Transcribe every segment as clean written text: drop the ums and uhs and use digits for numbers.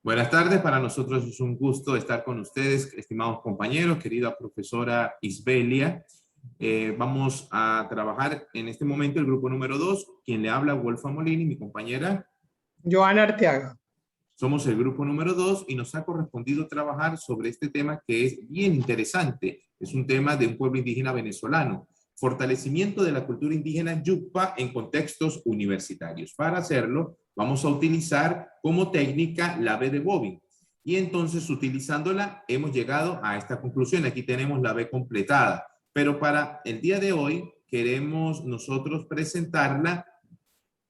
Buenas tardes, para nosotros es un gusto estar con ustedes, estimados compañeros, querida profesora Isbelia. Vamos a trabajar en este momento el grupo número 2, quien le habla, Wolfa Molini, mi compañera. Joana Arteaga. Somos el grupo número 2 y nos ha correspondido trabajar sobre este tema que es bien interesante. Es un tema de un pueblo indígena venezolano. Fortalecimiento de la cultura indígena yucpa en contextos universitarios. Para hacerlo, vamos a utilizar como técnica la B de Bobin. Y entonces, utilizándola, hemos llegado a esta conclusión. Aquí tenemos la B completada. Pero para el día de hoy, queremos nosotros presentarla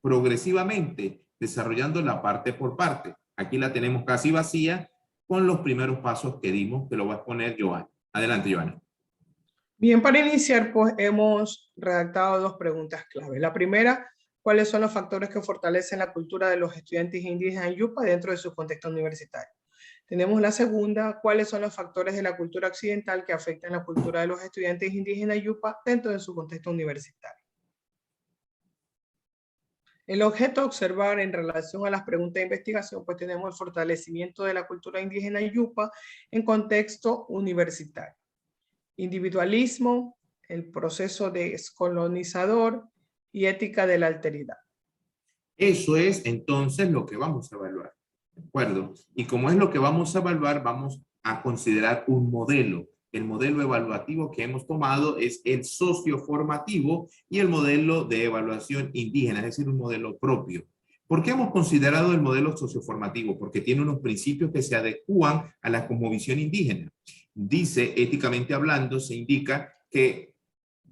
progresivamente, desarrollando la parte por parte. Aquí la tenemos casi vacía con los primeros pasos que dimos, que lo va a exponer Joana. Adelante, Joana. Bien, para iniciar, pues hemos redactado dos preguntas clave. La primera, ¿cuáles son los factores que fortalecen la cultura de los estudiantes indígenas en Yucpa dentro de su contexto universitario? Tenemos la segunda, ¿cuáles son los factores de la cultura occidental que afectan la cultura de los estudiantes indígenas en Yucpa dentro de su contexto universitario? El objeto a observar en relación a las preguntas de investigación, pues tenemos el fortalecimiento de la cultura indígena en Yucpa en contexto universitario. Individualismo, el proceso descolonizador y ética de la alteridad. Eso es entonces lo que vamos a evaluar, ¿de acuerdo? Y como es lo que vamos a evaluar, vamos a considerar un modelo. El modelo evaluativo que hemos tomado es el socioformativo y el modelo de evaluación indígena, es decir, un modelo propio. ¿Por qué hemos considerado el modelo socioformativo? Porque tiene unos principios que se adecúan a la cosmovisión indígena. Dice, éticamente hablando, se indica que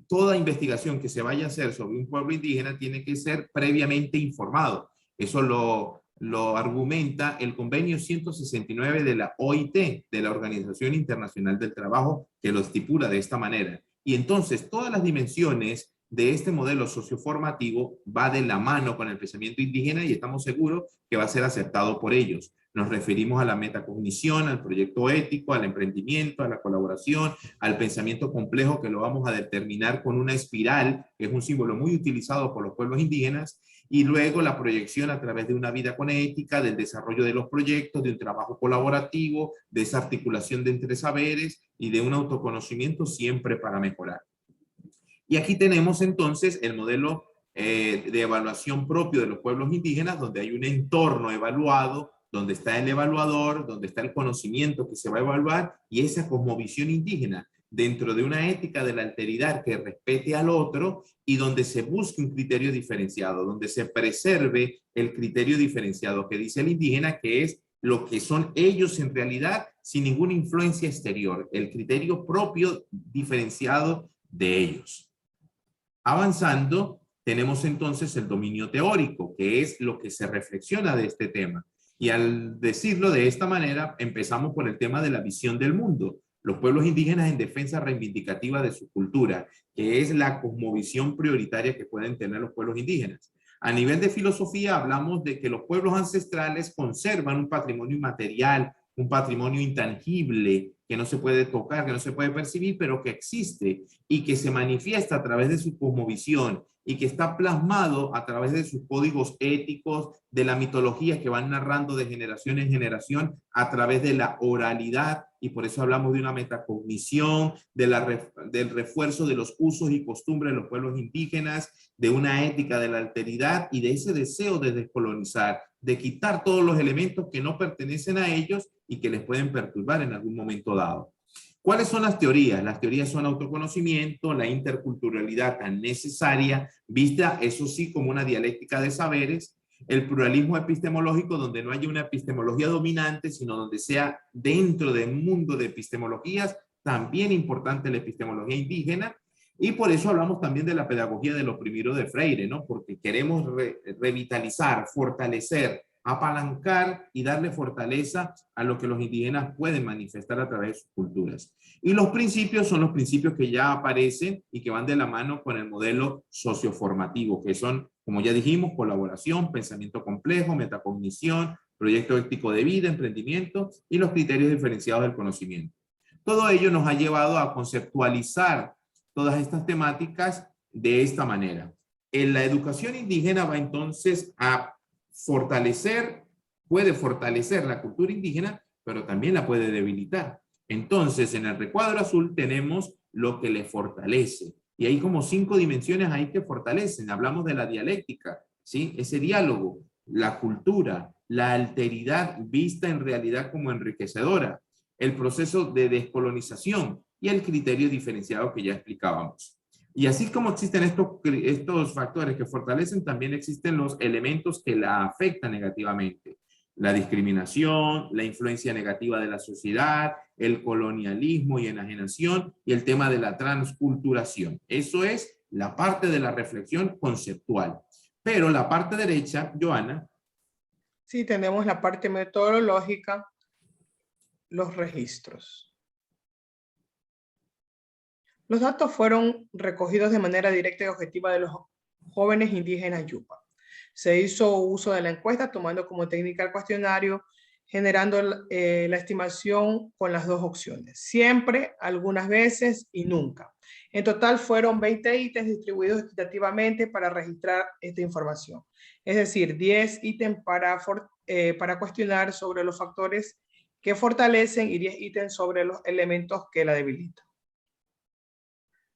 toda investigación que se vaya a hacer sobre un pueblo indígena tiene que ser previamente informado. Eso lo argumenta el convenio 169 de la OIT, de la Organización Internacional del Trabajo, que lo estipula de esta manera. Y entonces todas las dimensiones de este modelo socioformativo va de la mano con el pensamiento indígena y estamos seguros que va a ser aceptado por ellos. Nos referimos a la metacognición, al proyecto ético, al emprendimiento, a la colaboración, al pensamiento complejo, que lo vamos a determinar con una espiral, que es un símbolo muy utilizado por los pueblos indígenas, y luego la proyección a través de una vida con ética, del desarrollo de los proyectos, de un trabajo colaborativo, de esa articulación de entre saberes y de un autoconocimiento siempre para mejorar. Y aquí tenemos entonces el modelo de evaluación propio de los pueblos indígenas, donde hay un entorno evaluado, donde está el evaluador, donde está el conocimiento que se va a evaluar y esa cosmovisión indígena dentro de una ética de la alteridad que respete al otro y donde se busque un criterio diferenciado, donde se preserve el criterio diferenciado que dice el indígena, que es lo que son ellos en realidad sin ninguna influencia exterior, el criterio propio diferenciado de ellos. Avanzando, tenemos entonces el dominio teórico, que es lo que se reflexiona de este tema. Y al decirlo de esta manera, empezamos por el tema de la visión del mundo. Los pueblos indígenas en defensa reivindicativa de su cultura, que es la cosmovisión prioritaria que pueden tener los pueblos indígenas. A nivel de filosofía, hablamos de que los pueblos ancestrales conservan un patrimonio inmaterial, un patrimonio intangible, que no se puede tocar, que no se puede percibir, pero que existe y que se manifiesta a través de su cosmovisión y que está plasmado a través de sus códigos éticos, de la mitología que van narrando de generación en generación a través de la oralidad, y por eso hablamos de una metacognición, del refuerzo de los usos y costumbres de los pueblos indígenas, de una ética de la alteridad y de ese deseo de descolonizar, de quitar todos los elementos que no pertenecen a ellos y que les pueden perturbar en algún momento dado. ¿Cuáles son las teorías? Las teorías son autoconocimiento, la interculturalidad tan necesaria, vista, eso sí, como una dialéctica de saberes, el pluralismo epistemológico, donde no haya una epistemología dominante, sino donde sea dentro del mundo de epistemologías, también importante la epistemología indígena, y por eso hablamos también de la pedagogía del oprimido de Freire, ¿no? Porque queremos revitalizar, fortalecer, apalancar y darle fortaleza a lo que los indígenas pueden manifestar a través de sus culturas. Y los principios son los principios que ya aparecen y que van de la mano con el modelo socioformativo, que son, como ya dijimos, colaboración, pensamiento complejo, metacognición, proyecto ético de vida, emprendimiento y los criterios diferenciados del conocimiento. Todo ello nos ha llevado a conceptualizar todas estas temáticas de esta manera. En la educación indígena va entonces a fortalecer puede fortalecer la cultura indígena, pero también la puede debilitar. Entonces, en el recuadro azul tenemos lo que le fortalece. Y hay como 5 dimensiones ahí que fortalecen. Hablamos de la dialéctica, ¿sí? Ese diálogo, la cultura, la alteridad vista en realidad como enriquecedora, el proceso de descolonización y el criterio diferenciado que ya explicábamos. Y así como existen estos factores que fortalecen, también existen los elementos que la afectan negativamente. La discriminación, la influencia negativa de la sociedad, el colonialismo y enajenación y el tema de la transculturación. Eso es la parte de la reflexión conceptual. Pero la parte derecha, Joana. Sí, tenemos la parte metodológica, los registros. Los datos fueron recogidos de manera directa y objetiva de los jóvenes indígenas Yupa. Se hizo uso de la encuesta tomando como técnica el cuestionario, generando la estimación con las 2 opciones, siempre, algunas veces y nunca. En total fueron 20 ítems distribuidos equitativamente para registrar esta información. Es decir, 10 ítems para cuestionar sobre los factores que fortalecen y 10 ítems sobre los elementos que la debilitan.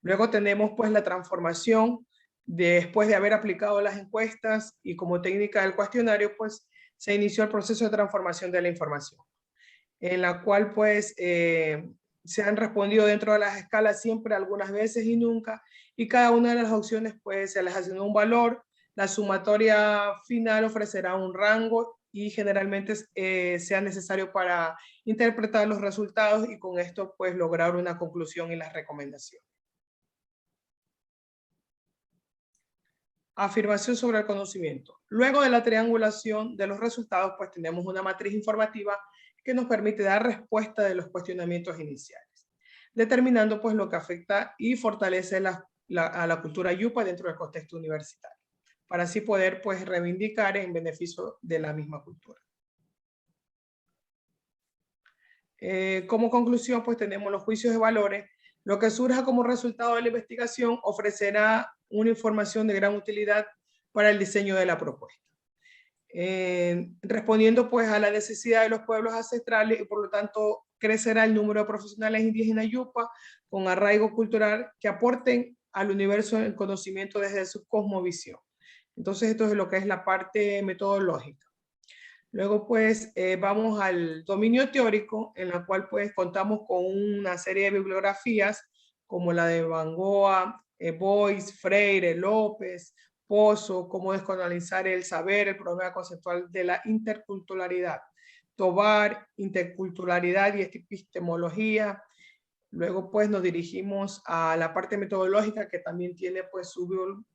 Luego tenemos pues la transformación después de haber aplicado las encuestas y como técnica del cuestionario, pues se inició el proceso de transformación de la información, en la cual pues se han respondido dentro de las escalas siempre, algunas veces y nunca, y cada una de las opciones pues se les asignó un valor, la sumatoria final ofrecerá un rango y generalmente sea necesario para interpretar los resultados y con esto pues lograr una conclusión y las recomendaciones. Afirmación sobre el conocimiento. Luego de la triangulación de los resultados, pues tenemos una matriz informativa que nos permite dar respuesta de los cuestionamientos iniciales, determinando pues lo que afecta y fortalece a la cultura yupa dentro del contexto universitario, para así poder pues reivindicar en beneficio de la misma cultura. Como conclusión, pues tenemos los juicios de valores. Lo que surja como resultado de la investigación ofrecerá una información de gran utilidad para el diseño de la propuesta. Respondiendo pues a la necesidad de los pueblos ancestrales y por lo tanto crecerá el número de profesionales indígenas yupa con arraigo cultural que aporten al universo el conocimiento desde su cosmovisión. Entonces esto es lo que es la parte metodológica. Luego pues vamos al dominio teórico, en la cual pues contamos con una serie de bibliografías como la de Bangoa, Boyce, Freire, López, Pozo, cómo descolonizar el saber, el problema conceptual de la interculturalidad, Tobar, interculturalidad y epistemología. Luego pues nos dirigimos a la parte metodológica que también tiene pues su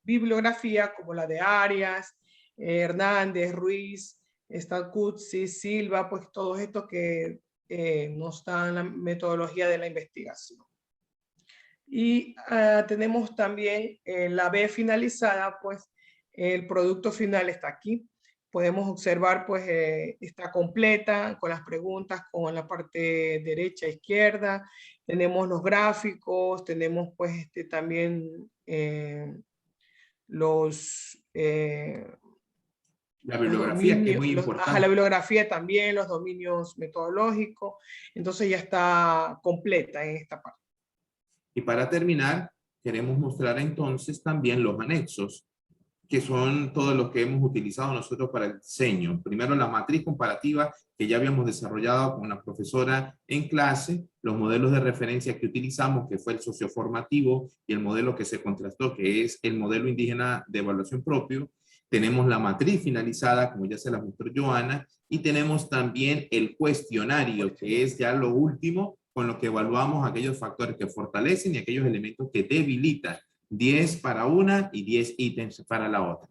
bibliografía como la de Arias, Hernández, Ruiz, está Cutsi, Silva, pues todos estos que nos dan la metodología de la investigación. Y tenemos también la B finalizada, pues el producto final está aquí. Podemos observar, pues está completa con las preguntas, con la parte derecha, izquierda. Tenemos los gráficos, tenemos pues también los... la bibliografía, que es muy importante. La bibliografía también, los dominios metodológicos. Entonces ya está completa en esta parte. Y para terminar, queremos mostrar entonces también los anexos, que son todos los que hemos utilizado nosotros para el diseño. Primero, la matriz comparativa que ya habíamos desarrollado con la profesora en clase, los modelos de referencia que utilizamos, que fue el socioformativo, y el modelo que se contrastó, que es el modelo indígena de evaluación propio. Tenemos la matriz finalizada, como ya se la mostró Joana, y tenemos también el cuestionario, que es ya lo último, con lo que evaluamos aquellos factores que fortalecen y aquellos elementos que debilitan. 10 para una y 10 ítems para la otra.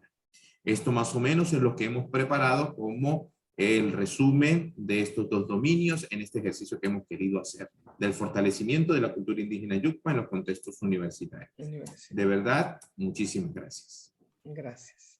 Esto más o menos es lo que hemos preparado como el resumen de estos 2 dominios en este ejercicio que hemos querido hacer, del fortalecimiento de la cultura indígena yucpa en los contextos universitarios. De verdad, muchísimas gracias. Gracias.